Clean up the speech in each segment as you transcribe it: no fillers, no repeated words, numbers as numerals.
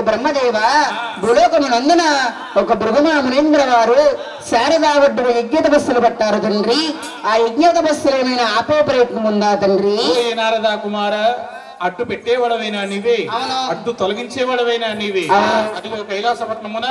బ్రహ్మదేవ భూలోకమునందున ఒక భృగుమ మునీంద్ర వారు శారదా ఒడ్డున యజ్ఞ తపస్సులు పట్టారు తండ్రి. ఆ యజ్ఞ తపస్సులు ఏమైనా ఆపే ప్రయత్నం ఉందా తండ్రి? నారదా కుమార, అడ్డు పెట్టేవాడవైనా నీవే, అడ్డు తొలగించేవాడవైనా నీవే. అదిగో కైలాసపట్నమున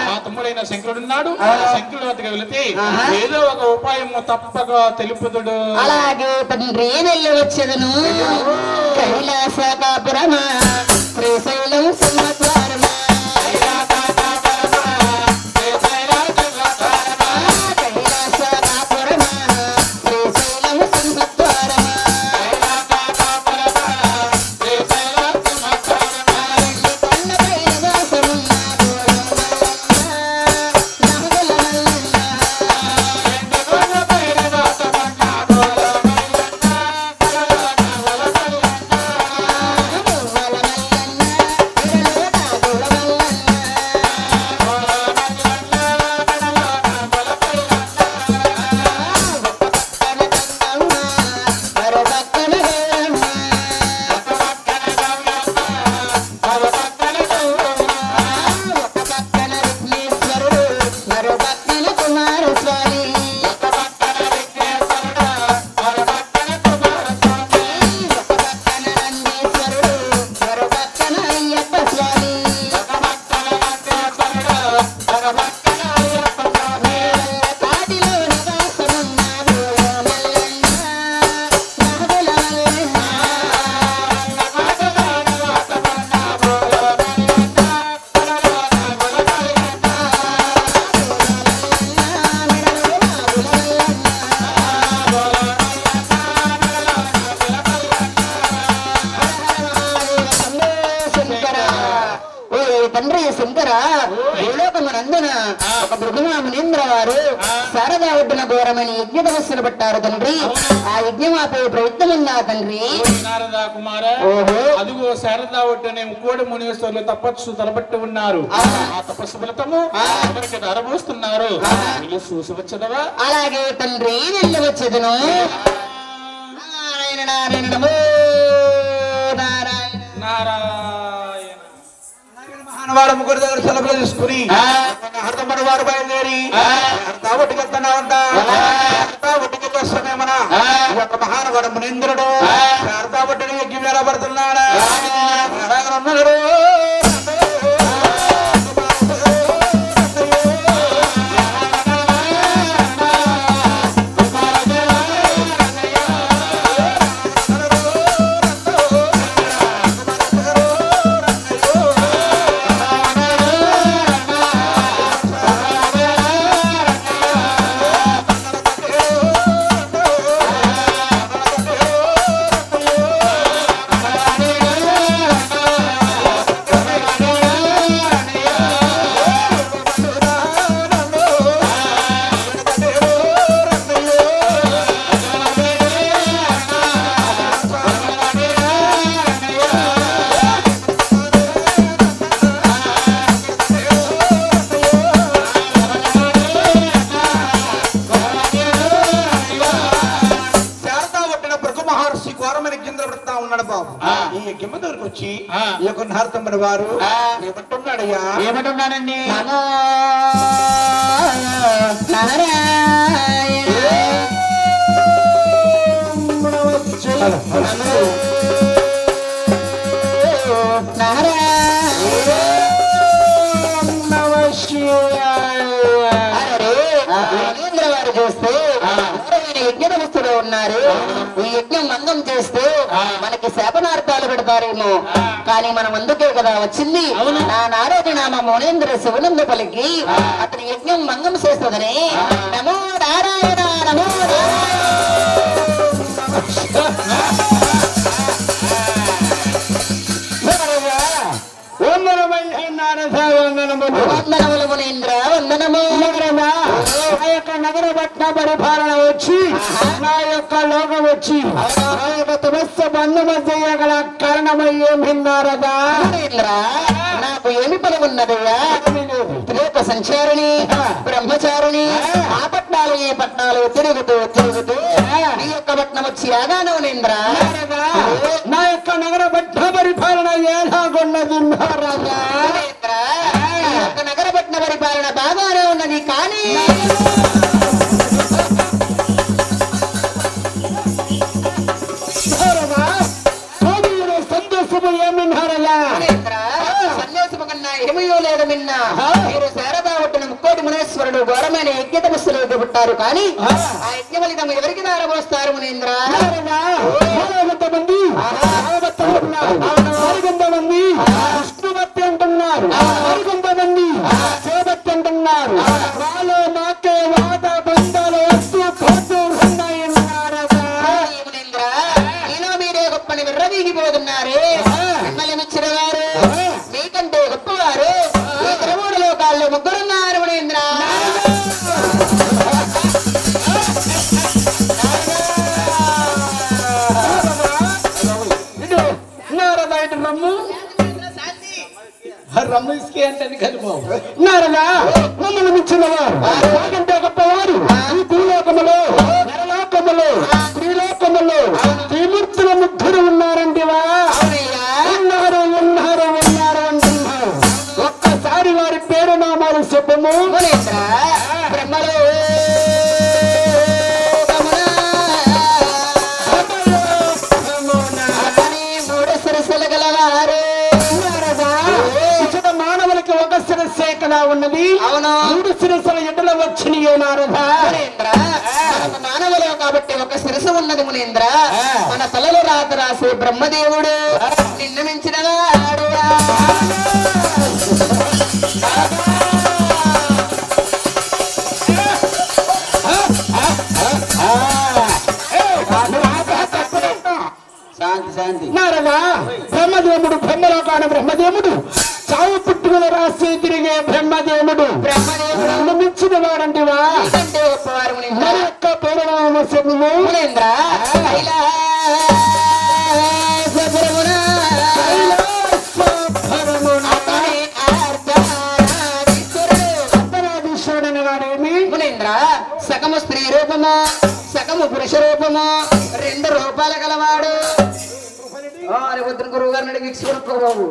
మా తమ్ముడైన శంకరుడున్నాడు. శంకరుడు వద్దకు వెళితే ఏదో ఒక ఉపాయం తప్పక తెలుపుతుడు. అలాగే తండ్రి వెళ్ళి వచ్చేదను. కైలాసకాపురమా శ్రీశైలం సింహద్వారమా తండ్రి శంకర భూలోకమునందున ఒక భృగుమ మునీంద్ర వారు శారదా ఒడ్డున ఘోరమైన యజ్ఞ తపస్సులు పట్టారు తండ్రి. ఆ యజ్ఞం ఆపే ప్రయత్నం ఉందా తండ్రి? నారదా కుమార, అదిగో శారదా ఒడ్డునే ముక్కోడి మునీశ్వరులు తపస్సు తలబట్టి ఉన్నారు. ఆ తపస్సు ఫలితము ఎవరికి ధరబోస్తున్నారు చూసివచ్చదవా? అలాగే తండ్రి వెళ్ళి వచ్చేదను. నారాయణ నారాయణ నమో నారాయణ నారాయణ. వాడు ముగ్గురు దగ్గర సెలవులు తీసుకుని హర్తపడి వారు బయలుదేరి ఒట్టికెళ్తున్నామంట. ఒట్టికెళ్ళొస్తామేమన్నా ఈ యొక్క మహానవాడు మునీంద్రుడు శారదా ఒడ్డుని ఎగ్గి వేల పడుతున్నాడు. ఉన్నాడు వచ్చి ఈ యొక్క నారదమ్ముని వారు ఏమంటున్నాడయ్యా? ఏమంటున్నానండి? వారు చూస్తే యజ్ఞదస్తులు ఉన్నారు. ఈ యజ్ఞం మంగం చేస్తే మనకి శాపనార్థాలు పెడతారేమో, కానీ మనం అందుకే కదా వచ్చింది. నా నారాయణ నామ మౌనేంద్ర శివనంద పలికి అతని యజ్ఞం మంగం చేస్తుందని నమో నారాయణ నమో వందనములు మునీంద్ర వందనము. నా యొక్క నగర పట్న పరిపాలన వచ్చి నా యొక్క లోకం వచ్చి నా యొక్క తమస్సు బంధము చేయగల కారణమయ్యేమిన్నారదా? నాకు ఏమి పని ఉన్నదయ్యా? త్రిలోక సంచారిణి బ్రహ్మచారిణి ఆ పట్నాలు ఈ పట్నాలు తిరుగుతూ తిరుగుతూ నీ యొక్క పట్నం వచ్చి ఆగానవునేంద్ర. నా యొక్క నగర పట్న పరిపాలన ఎలాగున్నది రాజా? నగర పట్న పరిపాలన బాగానే ఉన్నది, కానీ సంతోషము ఏమిన్నారయ్యా? సన్యాసము కన్నా ఏమయో లేదు మిన్న. మీరు శారదా ఒడ్డున ముక్కోటి మునేశ్వరుడు ఘోరమైన యజ్ఞ తపస్సులోకి పుట్టారు, కానీ ఆ యజ్ఞ ఫలితం ఎవరికి దారపోస్తారు మునీంద్ర? కొంతమంది మరికొంతమంది విష్ణుభక్తి అంటున్నారు, మరికొంతమంది శివభక్తి అంటున్నారు. వాళ్ళు నాకే వాద బంధాలు వస్తూ పోతూ ఉన్నాయన్నారదా? మీలో మీరే గొప్పని విర్రవీగిపోతున్నారే. మిమ్మల్ని మెచ్చిన వారు మీకంటే గొప్పవారు ఈ తిరుమూడు లోకాల్లో ముగ్గురున్నారు మునీంద్ర. రమ్ము ఇసుకే అంటే నారదా మమ్మల్ని మిచ్చినవారు మాకంటే గొప్పవారు ఈ భూలోకములో నరలోకములో త్రిలోకములో త్రిమూర్తుల ముగ్గురు ఉన్నారంటివా? ఉన్నారు ఉన్నారు ఉన్నారు అంటున్నారు. ఒక్కసారి వారి పేరు నామాలు చెప్పము. బ్రహ్మలో మూడు సరస్సులు గలవారు. మానవులకి ఒక శిరస్సే కదా ఉన్నది. అవును, మూడు శిరస్సుల ఎడల వచ్చినాయో నారదా? మానవులు కాబట్టి ఒక శిరస్సు ఉన్నది మునీంద్ర. మన తలలో రాత రాసే బ్రహ్మదేవుడు నిన్ను మించిన వాడు. శాంతి శాంతి. నారదా బ్రహ్మదేవుడు బ్రహ్మలోకాన బ్రహ్మదేవుడు చావు పుట్టుకలు రాసి తిరిగే బ్రహ్మదేవుడు బ్రహ్మదేవుడు మించిన వాడంటివా? మరి యొక్క పూర్వనామ శబ్దము మునీంద్ర అర్ధనాదీశ్వరుడు వాడేమి? మునీంద్ర సగము స్త్రీ రూపము సగము పురుష రూపము రెండు రూపాలు గలవాడు. రేపు గురువు గారిని అడిగి బాబు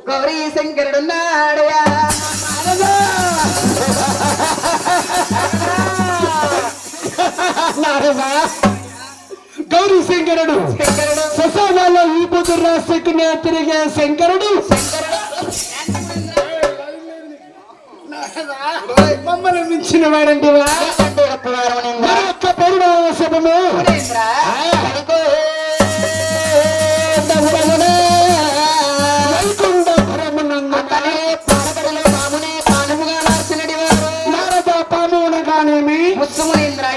గౌరీ శంకరుడు నాడయా. గౌరీ శంకరుడు శ్మశానాల్లో ఈ బుద్ధుడు రాసుకునే తిరిగే శంకరుడు మమ్మల్ని మించిన వాడంటివా? మరొక్క పరిణామ శుభము మున్నేంద్ర.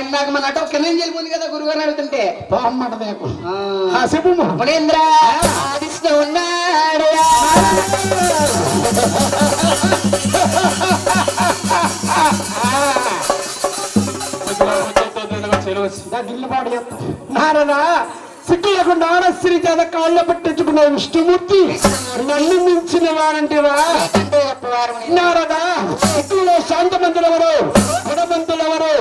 ఇందాక మన అటో కింద వెళ్ళిపోయింది కదా గురుగారు అడుగుతుంటే మునేంద్ర విష్ణు ఉన్నాడు. నారదా సిగ్గు లేకుండా ఆడశ్రీ చేత కాళ్ళ పట్టించుకున్న విష్ణుమూర్తి నన్ను మించిన వారంటివా? నారదా సిగ్గులో శాంతమంతులెవరు గుణమంతులెవరు?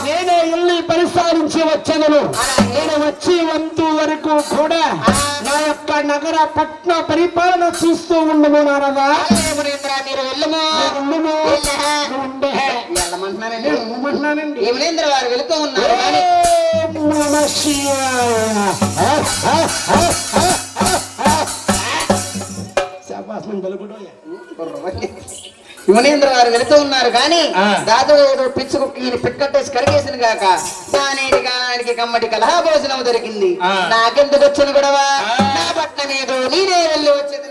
నేనే ఇల్లు పరిపాలించే వచ్చేదను. నేను వచ్చే వంతు వరకు కూడా నా యొక్క నగర పట్న పరిపాలన చూస్తూ ఉండము నారదా. మీరు వెళ్ళము వెళ్ళమంటున్నానండి. యమునేంద్ర వారు వెళుతూ ఉన్నారు కానీ యువనేంద్ర వారు వెళుతూ ఉన్నారు కానీ దాదాపు ఏదో పిచ్చుకు ఈయన పిక్కట్టేసి కరిగేసిన కాక దానికి కానానికి కమ్మటి కలహా భోజనం దొరికింది. నాకెందుకు వచ్చిన గొడవ? నా పట్నం ఏదో నేనే వెళ్ళి వచ్చేది.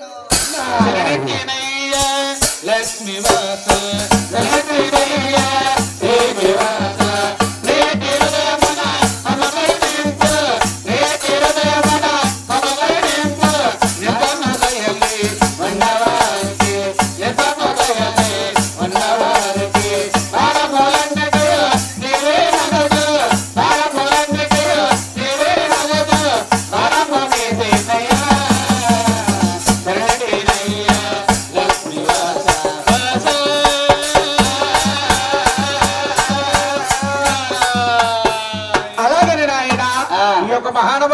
అలాగనే నాయన ఈ యొక్క మహానవ